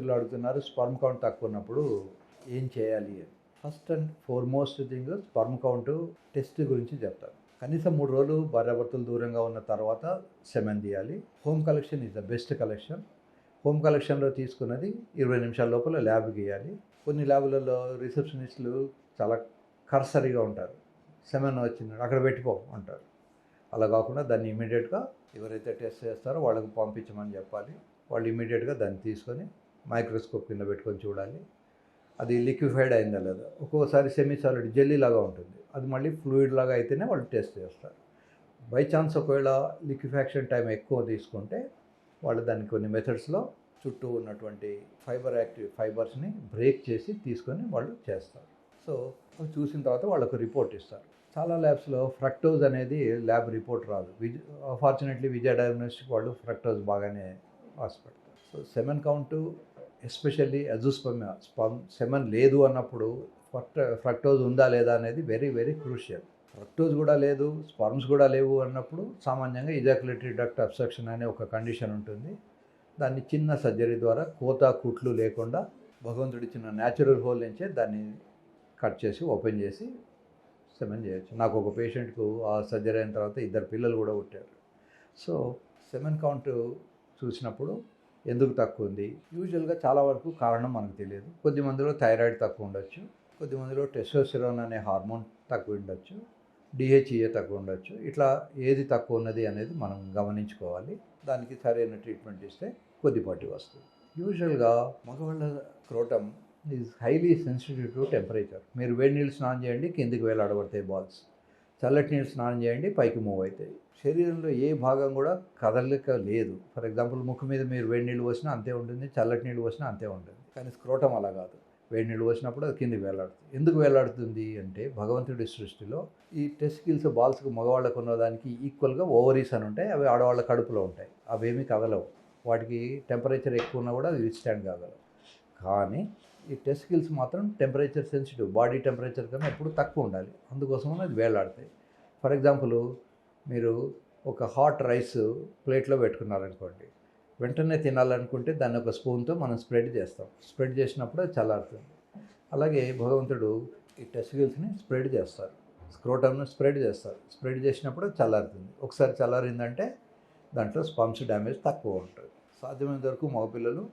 మిత్రులు అడుగుతున్నారు sperm count తక్కువ ఉన్నప్పుడు ఏం చేయాలి అని. First and foremost thing sperm count test గురించి చెప్తాను. కనీసం 3 రోజులు భార్యాభర్తలు దూరంగా ఉన్న తర్వాత సెమెన్ తీయాలి. Home collection is the best collection. Home కలెక్షన్లో తీసుకున్నది 20 నిమిషాల లోపల ల్యాబ్కి ఇవ్వాలి. కొన్ని ల్యాబులలో రిసెప్షనిస్టులు చాలా కర్సరీగా ఉంటారు. సెమెన్ వచ్చింది అక్కడ పెట్టిపో అంటారు. అలా కాకుండా దాన్ని ఇమీడియట్గా ఎవరైతే టెస్ట్ చేస్తారో వాళ్ళకు పంపించమని చెప్పాలి. వాళ్ళు ఇమీడియట్గా దాన్ని తీసుకొని మైక్రోస్కోప్ కింద పెట్టుకొని చూడాలి అది లిక్విఫైడ్ అయిందా లేదా. ఒక్కోసారి సెమీ సాలిడ్ జెల్లీ లాగా ఉంటుంది, అది మళ్ళీ ఫ్లూయిడ్ లాగా అయితేనే వాళ్ళు టెస్ట్ చేస్తారు. బై ఛాన్స్ ఒకవేళ లిక్విఫాక్షన్ టైం ఎక్కువ తీసుకుంటే వాళ్ళు దాన్ని కొన్ని మెథడ్స్లో చుట్టూ ఉన్నటువంటి యాక్టివ్ ఫైబర్స్ని బ్రేక్ చేసి తీసుకొని వాళ్ళు చేస్తారు. సో అవి చూసిన తర్వాత వాళ్ళకు రిపోర్ట్ ఇస్తారు. చాలా ల్యాబ్స్లో ఫ్రక్టోజ్ అనేది ల్యాబ్ రిపోర్ట్ రాదు. ఫార్చునేట్లీ విజయ డయాగ్నోస్టిక్ వాళ్ళు ఫ్రక్టోజ్ బాగానే రాసిపెడతారు. So semen count especially azoospermia semen లేదు అన్నప్పుడు ఫ్రక్టోజ్ ఉందా లేదా అనేది వెరీ వెరీ క్రూషియల్. ఫ్రక్టోజ్ కూడా లేదు, స్పర్మ్స్ కూడా లేవు అన్నప్పుడు సామాన్యంగా ఇజాక్యులేటరీ డక్ట్ అబ్స్ట్రక్షన్ అనే ఒక కండిషన్ ఉంటుంది. దాన్ని చిన్న సర్జరీ ద్వారా కుట్లు లేకుండా భగవంతుడి చిన్న న్యాచురల్ హోల్ నుంచే దాన్ని కట్ చేసి ఓపెన్ చేసి సెమెన్ చేయొచ్చు. నాకు ఒక పేషెంట్కు ఆ సర్జరీ అయిన తర్వాత 2 పిల్లలు కూడా పుట్టారు. సో సెమెన్ కౌంట్ చూసినప్పుడు ఎందుకు తక్కువ ఉంది, యూజువల్గా చాలా వరకు కారణం మనకు తెలియదు. కొద్దిమందిలో థైరాయిడ్ తక్కువ ఉండొచ్చు, కొద్దిమందిలో టెస్టోస్టెరాన్ అనే హార్మోన్ తక్కువ ఉండొచ్చు, డిహెచ్ఈఏ తక్కువ ఉండొచ్చు. ఇట్లా ఏది తక్కువ ఉన్నది అనేది మనం గమనించుకోవాలి. దానికి సరైన ట్రీట్మెంట్ ఇస్తే కొద్దిపాటి వస్తుంది. యూజువల్గా మగవాళ్ళ scrotum is highly sensitive to temperature. మీరు వేడి నీళ్ళు స్నానం చేయండి, కిందికి వేలాడబడతాయి బాల్స్. చల్లటి నీళ్ళు స్నానం చేయండి, పైకి మూవ్ అవుతాయి. శరీరంలో ఏ భాగం కూడా కదలిక లేదు. ఫర్ ఎగ్జాంపుల్ ముక్కు మీద మీరు వేడి నీళ్ళు పోసినా అంతే ఉంటుంది, చల్లటి నీళ్ళు పోసినా అంతే ఉంటుంది. కానీ స్క్రోటం అలా కాదు. వేడి నీళ్ళు పోసినప్పుడు అది కిందికి వేలాడుతుంది. ఎందుకు వేలాడుతుంది అంటే భగవంతుడి సృష్టిలో ఈ టెస్టికల్స్ బాల్స్కి మగవాళ్ళకు ఉన్నదానికి ఈక్వల్గా ఓవరీస్ అని ఉంటాయి. అవి ఆడవాళ్ళ కడుపులో ఉంటాయి. అవేమీ కదలవు. వాటికి టెంపరేచర్ ఎక్కువ ఉన్నా కూడా అవి విత్స్టాండ్ కాగలవు. కానీ ఈ టెస్టికల్స్ మాత్రం టెంపరేచర్ సెన్సిటివ్, బాడీ టెంపరేచర్ కన్నా ఎప్పుడు తక్కువ ఉండాలి. అందుకోసం అది వేలాడతాయి. ఫర్ ఎగ్జాంపుల్ మీరు ఒక హాట్ రైస్ ప్లేట్లో పెట్టుకున్నారనుకోండి, వెంటనే తినాలనుకుంటే దాన్ని ఒక స్పూన్తో మనం స్ప్రెడ్ చేస్తాం. స్ప్రెడ్ చేసినప్పుడు అది చల్లారుతుంది. అలాగే భగవంతుడు ఈ టెస్టికల్స్ని స్ప్రెడ్ చేస్తారు, స్క్రోటమ్ను స్ప్రెడ్ చేస్తారు. స్ప్రెడ్ చేసినప్పుడు అది చల్లారుతుంది. ఒకసారి చల్లారిందంటే దాంట్లో స్పర్మ్స్ డ్యామేజ్ తక్కువ ఉంటుంది. సాధ్యమైనంత వరకు మగపిల్లలు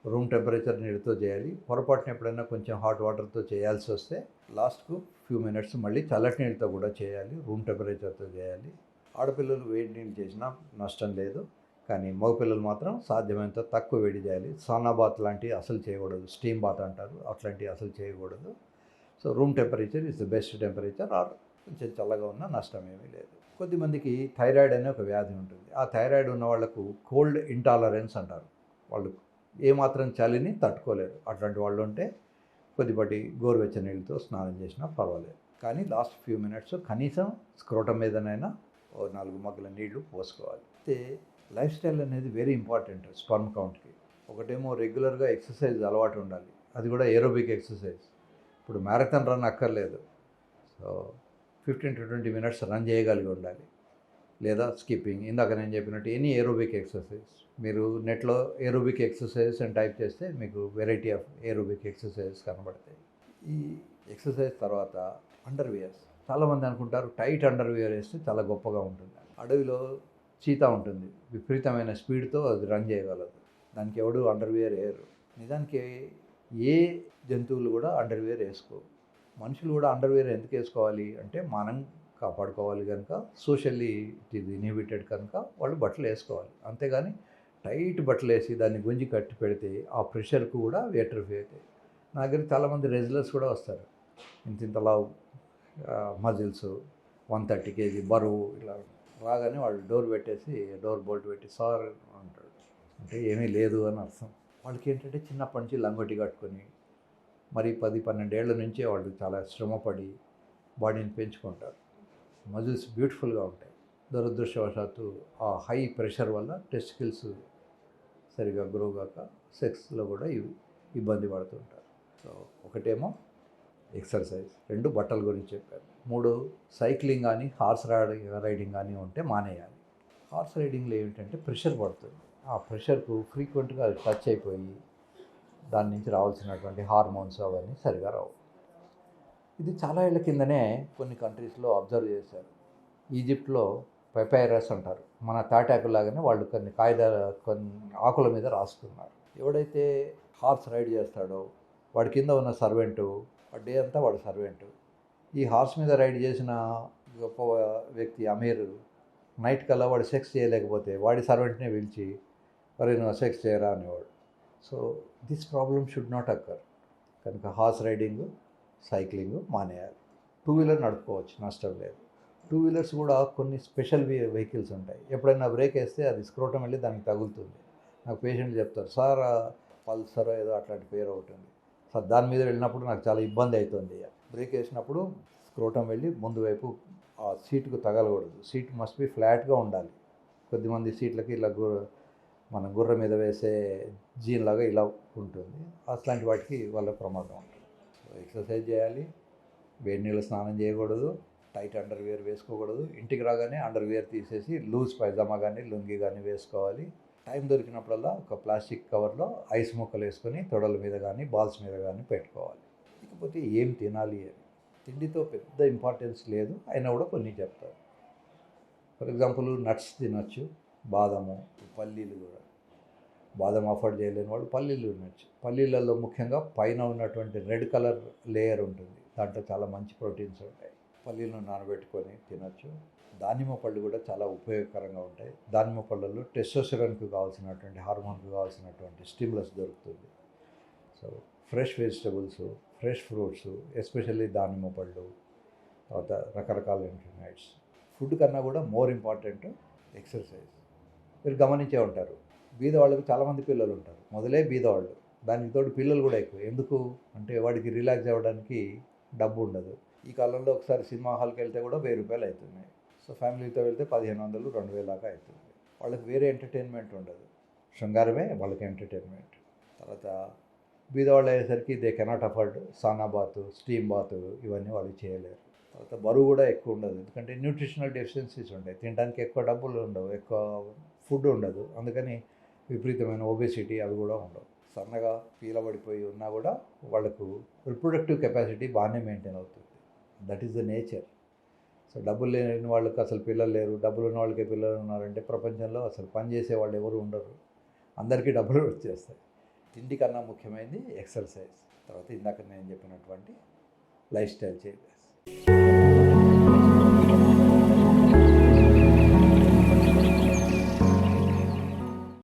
రూమ్ టెంపరేచర్ నీళ్ళతో చేయాలి. పొరపాటున ఎప్పుడైనా కొంచెం హాట్ వాటర్తో చేయాల్సి వస్తే లాస్ట్కు ఫ్యూ మినిట్స్ మళ్ళీ చల్లటి నీళ్ళతో కూడా చేయాలి, రూమ్ టెంపరేచర్తో చేయాలి. ఆడపిల్లలు వేడి నీళ్ళు చేసినా నష్టం లేదు, కానీ మగపిల్లలు మాత్రం సాధ్యమైనంత తక్కువ వేడి చేయాలి. సానా బాత్ లాంటివి అసలు చేయకూడదు, స్టీమ్ బాత్ అంటారు, అట్లాంటివి అసలు చేయకూడదు. So room temperature is the best temperature. Or కొంచెం చల్లగా ఉన్నా నష్టం ఏమీ లేదు. కొద్దిమందికి థైరాయిడ్ అనే ఒక వ్యాధి ఉంటుంది. ఆ థైరాయిడ్ ఉన్న వాళ్ళకు కోల్డ్ ఇంటాలరెన్స్ అంటారు. వాళ్ళు ఏమాత్రం చలిని తట్టుకోలేరు. అట్లాంటి వాళ్ళు ఉంటే కొద్దిపాటి గోరువెచ్చని నీళ్ళతో స్నానం చేసినా పర్వాలేదు. కానీ లాస్ట్ ఫ్యూ మినిట్స్ కనీసం స్క్రోటం మీదనైనా 4 మగ్గుల నీళ్లు పోసుకోవాలి. అయితే లైఫ్ స్టైల్ అనేది వెరీ ఇంపార్టెంట్ స్పర్మ్ కౌంట్కి. ఒకటేమో రెగ్యులర్గా ఎక్సర్సైజ్ అలవాటు ఉండాలి, అది కూడా ఏరోబిక్ ఎక్సర్సైజ్. ఇప్పుడు మ్యారథాన్ రన్ అక్కర్లేదు. సో 15 to 20 మినిట్స్ రన్ చేయగలిగి ఉండాలి. లేదా స్కిప్పింగ్, ఇందాక నేను చెప్పినట్టు ఎనీ ఏరోబిక్ ఎక్సర్సైజ్. మీరు నెట్లో ఏరోబిక్ ఎక్సర్సైజ్ అని టైప్ చేస్తే మీకు వెరైటీ ఆఫ్ ఏరోబిక్ ఎక్సర్సైజెస్ కనబడతాయి. ఈ ఎక్సర్సైజ్ తర్వాత అండర్వేర్స్. చాలామంది అనుకుంటారు టైట్ అండర్వేర్ వేస్తే చాలా గొప్పగా ఉంటుంది. అడవిలో చీతా ఉంటుంది, విపరీతమైన స్పీడ్తో అది రన్ చేయగలదు. దానికి ఎవడు అండర్వేర్ వేయరు. నిజానికి ఏ జంతువులు కూడా అండర్వేర్ వేసుకోవు. మనుషులు కూడా అండర్వేర్ ఎందుకు వేసుకోవాలి అంటే మనం కాపాడుకోవాలి కనుక, సోషల్లీ ఇట్ ఈజ్ ఇన్హిబిటెడ్ కనుక వాళ్ళు బట్టలు వేసుకోవాలి. అంతేగాని టైట్ బట్టలు వేసి దాన్ని గుంజి కట్టి పెడితే ఆ ప్రెషర్కు కూడా వేటర్ఫీ అవుతాయి. నా దగ్గర చాలామంది రెజ్లర్స్ కూడా వస్తారు, ఇంతలా మజిల్స్ 130 kg బరువు, ఇలా రాగానే వాళ్ళు డోర్ పెట్టేసి డోర్ బోల్ట్ పెట్టి సార్ అంటాడు. అంటే ఏమీ లేదు అని అర్థం. వాళ్ళకి ఏంటంటే చిన్నప్పటి నుంచి లంగొటి కట్టుకొని మరి 10-12 ఏళ్ల నుంచే వాళ్ళు చాలా శ్రమపడి బాడీని పెంచుకుంటారు. మజిల్స్ బ్యూటిఫుల్గా ఉంటాయి. దురదృష్టవశాత్తు ఆ హై ప్రెషర్ వల్ల టెస్టికల్స్ సరిగా గ్రో కాక సెక్స్లో కూడా ఇబ్బంది పడుతుంటారు. సో ఒకటేమో ఎక్సర్సైజ్, 2 బట్టల గురించి చెప్పారు, 3 సైక్లింగ్ కానీ హార్స్ రైడింగ్ కానీ ఉంటే మానేయాలి. హార్స్ రైడింగ్లో ఏమిటంటే ప్రెషర్ పడుతుంది. ఆ ప్రెషర్కు ఫ్రీక్వెంట్గా టచ్ అయిపోయి దాని నుంచి రావాల్సినటువంటి హార్మోన్స్ అవన్నీ సరిగా రావు. ఇది చాలా ఏళ్ళ కిందనే కొన్ని కంట్రీస్లో అబ్జర్వ్ చేశారు. ఈజిప్ట్లో పెపైరస్ అంటారు, మన తాటాకులాగానే వాళ్ళు కొన్ని కొన్ని ఆకుల మీద రాసుకున్నారు. ఎవడైతే హార్స్ రైడ్ చేస్తాడో వాడి కింద ఉన్న సర్వెంటు ఆ డే అంతా వాడు సర్వెంటు. ఈ హార్స్ మీద రైడ్ చేసిన గొప్ప వ్యక్తి అమీర్ నైట్ కల్లా వాడు సెక్స్ చేయలేకపోతే వాడి సర్వెంట్నే పిలిచి మరి నువ్వు సెక్స్ చేయరా అనేవాడు. So this problem should not అక్కర్. కనుక హార్స్ రైడింగ్, సైక్లింగ్ మానేయాలి. 2 వీలర్ నడుపుకోవచ్చు, నష్టం లేదు. 2 వీలర్స్ కూడా కొన్ని స్పెషల్ వెహికల్స్ ఉంటాయి. ఎప్పుడైనా బ్రేక్ వేస్తే అది స్క్రోటం వెళ్ళి దానికి తగులుతుంది. నాకు పేషెంట్లు చెప్తారు, సార్ పల్సర్ ఏదో అట్లాంటి పేరు ఒకటి ఉంది సార్, దాని మీద వెళ్ళినప్పుడు నాకు చాలా ఇబ్బంది అవుతుంది. బ్రేక్ వేసినప్పుడు స్క్రోటం వెళ్ళి ముందు వైపు ఆ సీటుకు తగలకూడదు. సీట్ మస్ట్ బి ఫ్లాట్గా ఉండాలి. కొద్దిమంది సీట్లకి ఇలా మన గుర్ర మీద వేసే జీన్ లాగా ఇలా ఉంటుంది. అట్లాంటి వాటికి వాళ్ళ ప్రమాదం ఉంటుంది. సో ఎక్సర్సైజ్ చేయాలి, వేడి నీళ్ళు స్నానం చేయకూడదు, టైట్ అండర్వేర్ వేసుకోకూడదు. ఇంటికి రాగానే అండర్వేర్ తీసేసి లూజ్ పైజామా కానీ లుంగి కానీ వేసుకోవాలి. టైం దొరికినప్పుడల్లా ఒక ప్లాస్టిక్ కవర్లో ఐస్ ముక్కలు వేసుకొని తొడల మీద కానీ బాల్స్ మీద కానీ పెట్టుకోవాలి. ఇకపోతే ఏం తినాలి అని, తిండితో పెద్ద ఇంపార్టెన్స్ లేదు, అయినా కూడా కొన్ని చెప్తారు. ఫర్ ఎగ్జాంపుల్ నట్స్ తినచ్చు, బాదము, పల్లీలు కూడా. బాదం అఫోర్డ్ చేయలేని వాళ్ళు పల్లీలు తినచ్చు. పల్లీలలో ముఖ్యంగా పైన ఉన్నటువంటి రెడ్ కలర్ లేయర్ ఉంటుంది, దాంట్లో చాలా మంచి ప్రోటీన్స్ ఉంటాయి. పల్లీలను నానబెట్టుకొని తినచ్చు. దానిమ్మ పళ్ళు కూడా చాలా ఉపయోగకరంగా ఉంటాయి. దానిమ్మ పళ్ళల్లో టెస్టోస్టెరాన్కి కావాల్సినటువంటి హార్మోన్కి కావాల్సినటువంటి స్టిమ్యులస్ దొరుకుతుంది. So fresh vegetables, fresh fruits, especially దానిమ్మ పళ్ళు, తర్వాత రకరకాల ఇంటర్నైట్స్. ఫుడ్ కన్నా కూడా మోర్ ఇంపార్టెంట్ ఎక్సర్సైజ్. మీరు గమనించే ఉంటారు, బీదవాళ్ళకి చాలామంది పిల్లలు ఉంటారు, మొదలే బీదవాళ్ళు, దానికి తోడు పిల్లలు కూడా ఎక్కువ. ఎందుకు అంటే వాడికి రిలాక్స్ అవ్వడానికి డబ్బు ఉండదు. ఈ కాలంలో ఒకసారి సినిమా హాల్కి వెళ్తే కూడా 1000 రూపాయలు అవుతున్నాయి. సో ఫ్యామిలీతో వెళ్తే 1500, 2000 దాకా అవుతుంది. వాళ్ళకి వేరే ఎంటర్టైన్మెంట్ ఉండదు, శృంగారమే వాళ్ళకి ఎంటర్టైన్మెంట్. తర్వాత బీదవాళ్ళు అయ్యేసరికి దే కెనాట్ అఫోర్డ్ సానా బాతు, స్టీమ్ బాతు, ఇవన్నీ వాళ్ళు చేయలేరు. తర్వాత బరువు కూడా ఎక్కువ ఉండదు, ఎందుకంటే న్యూట్రిషనల్ డెఫిషియన్సీస్ ఉంటాయి. తినడానికి ఎక్కువ డబ్బులు ఉండవు, ఎక్కువ ఫుడ్ ఉండదు, అందుకని విపరీతమైన ఒబేసిటీ అవి కూడా ఉండవు. సన్నగా పీలబడిపోయి ఉన్నా కూడా వాళ్ళకు రిప్రొడక్టివ్ కెపాసిటీ బాగానే మెయింటైన్ అవుతుంది. That is the nature. So డబ్బులు లేని వాళ్ళకి అసలు పిల్లలు లేరు, డబ్బులు ఉన్న వాళ్ళకే పిల్లలు ఉన్నారంటే ప్రపంచంలో అసలు పనిచేసే వాళ్ళు ఎవరు ఉండరు, అందరికీ డబ్బులు వచ్చేస్తాయి. తిండి కన్నా ముఖ్యమైనది ఎక్సర్సైజ్. తర్వాత ఇందాక నేను చెప్పినటువంటి లైఫ్ స్టైల్ చేంజెస్.